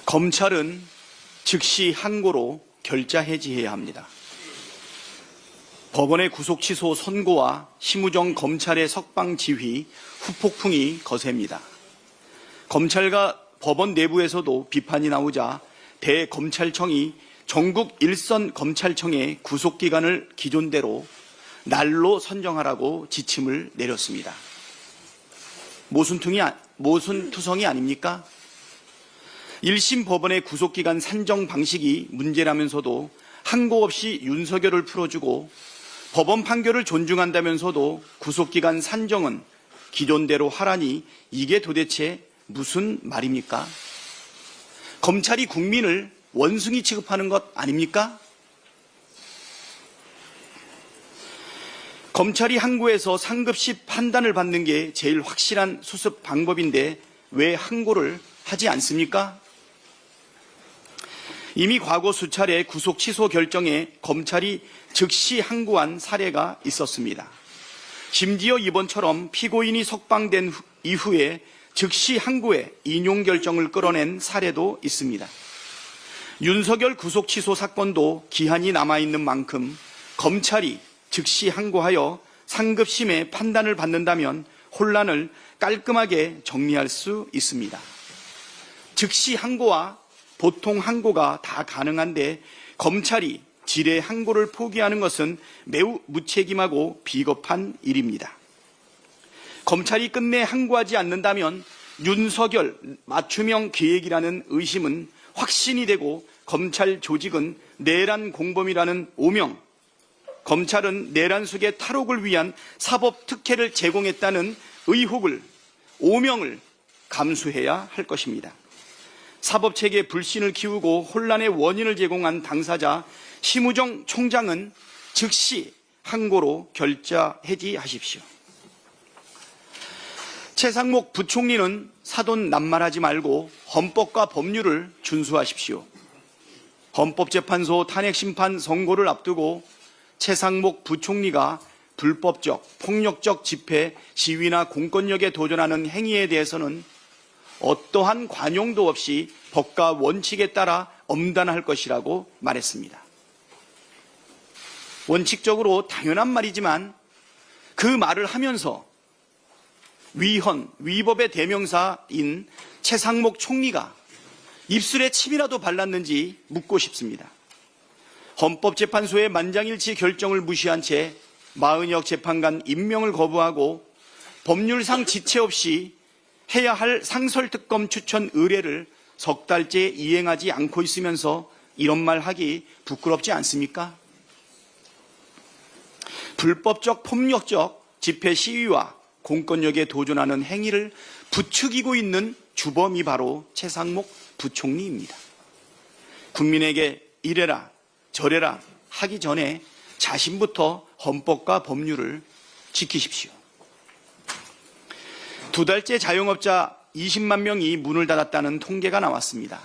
검찰은 즉시 항고로 결자 해지해야 합니다. 법원의 구속 취소 선고와 심우정 검찰의 석방 지휘, 후폭풍이 거셉니다. 검찰과 법원 내부에서도 비판이 나오자 대검찰청이 전국 일선 검찰청의 구속기간을 기존대로 날로 선정하라고 지침을 내렸습니다. 모순투성이 아닙니까? 1심 법원의 구속기간 산정 방식이 문제라면서도 항고 없이 윤석열을 풀어주고 법원 판결을 존중한다면서도 구속기간 산정은 기존대로 하라니 이게 도대체 무슨 말입니까? 검찰이 국민을 원숭이 취급하는 것 아닙니까? 검찰이 항고에서 상급시 판단을 받는 게 제일 확실한 수습 방법인데 왜 항고를 하지 않습니까? 이미 과거 수차례 구속 취소 결정에 검찰이 즉시 항고한 사례가 있었습니다. 심지어 이번처럼 피고인이 석방된 이후에 즉시 항고에 인용 결정을 끌어낸 사례도 있습니다. 윤석열 구속 취소 사건도 기한이 남아있는 만큼 검찰이 즉시 항고하여 상급심의 판단을 받는다면 혼란을 깔끔하게 정리할 수 있습니다. 즉시 항고와 보통 항고가 다 가능한데 검찰이 지뢰 항고를 포기하는 것은 매우 무책임하고 비겁한 일입니다. 검찰이 끝내 항고하지 않는다면 윤석열 맞춤형 계획이라는 의심은 확신이 되고 검찰 조직은 내란 공범이라는 오명, 검찰은 내란 속의 탈옥을 위한 사법 특혜를 제공했다는 의혹을, 오명을 감수해야 할 것입니다. 사법체계 불신을 키우고 혼란의 원인을 제공한 당사자 심우정 총장은 즉시 항고로 결자 해지하십시오. 최상목 부총리는 사돈 낱말하지 말고 헌법과 법률을 준수하십시오. 헌법재판소 탄핵심판 선고를 앞두고 최상목 부총리가 불법적, 폭력적 집회, 시위나 공권력에 도전하는 행위에 대해서는 어떠한 관용도 없이 법과 원칙에 따라 엄단할 것이라고 말했습니다. 원칙적으로 당연한 말이지만 그 말을 하면서 위헌, 위법의 대명사인 최상목 총리가 입술에 침이라도 발랐는지 묻고 싶습니다. 헌법재판소의 만장일치 결정을 무시한 채 마은혁 재판관 임명을 거부하고 법률상 지체 없이 해야 할 상설특검 추천 의뢰를 석 달째 이행하지 않고 있으면서 이런 말 하기 부끄럽지 않습니까? 불법적 폭력적 집회 시위와 공권력에 도전하는 행위를 부추기고 있는 주범이 바로 최상목 부총리입니다. 국민에게 이래라 저래라 하기 전에 자신부터 헌법과 법률을 지키십시오. 2달째 자영업자 20만 명이 문을 닫았다는 통계가 나왔습니다.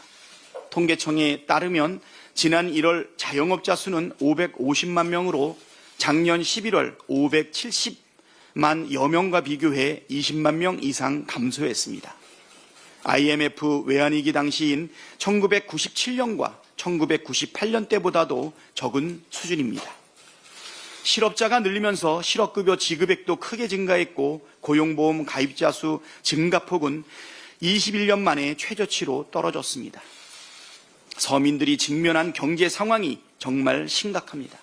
통계청에 따르면 지난 1월 자영업자 수는 550만 명으로 작년 11월 570만 여명과 비교해 20만 명 이상 감소했습니다. IMF 외환위기 당시인 1997년과 1998년 때보다도 적은 수준입니다. 실업자가 늘리면서 실업급여 지급액도 크게 증가했고 고용보험 가입자 수 증가폭은 21년 만에 최저치로 떨어졌습니다. 서민들이 직면한 경제 상황이 정말 심각합니다.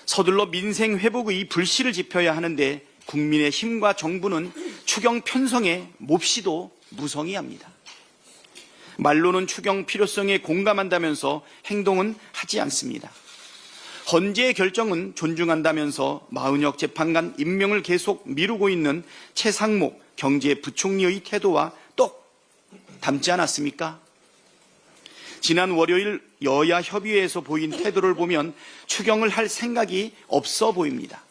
서둘러 민생 회복의 불씨를 지펴야 하는데 국민의힘과 정부는 추경 편성에 몹시도 무성의합니다. 말로는 추경 필요성에 공감한다면서 행동은 하지 않습니다. 헌재의 결정은 존중한다면서 마은혁 재판관 임명을 계속 미루고 있는 최상목 경제부총리의 태도와 똑 닮지 않았습니까? 지난 월요일 여야 협의회에서 보인 태도를 보면 추경을 할 생각이 없어 보입니다.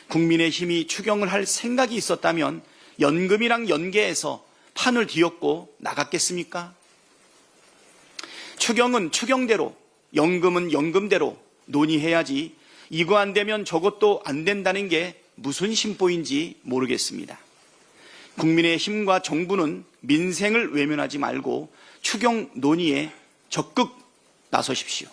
국민의힘이 추경을 할 생각이 있었다면 연금이랑 연계해서 판을 뒤엎고 나갔겠습니까? 추경은 추경대로, 연금은 연금대로 논의해야지 이거 안 되면 저것도 안 된다는 게 무슨 심보인지 모르겠습니다. 국민의힘과 정부는 민생을 외면하지 말고 추경 논의에 적극 나서십시오.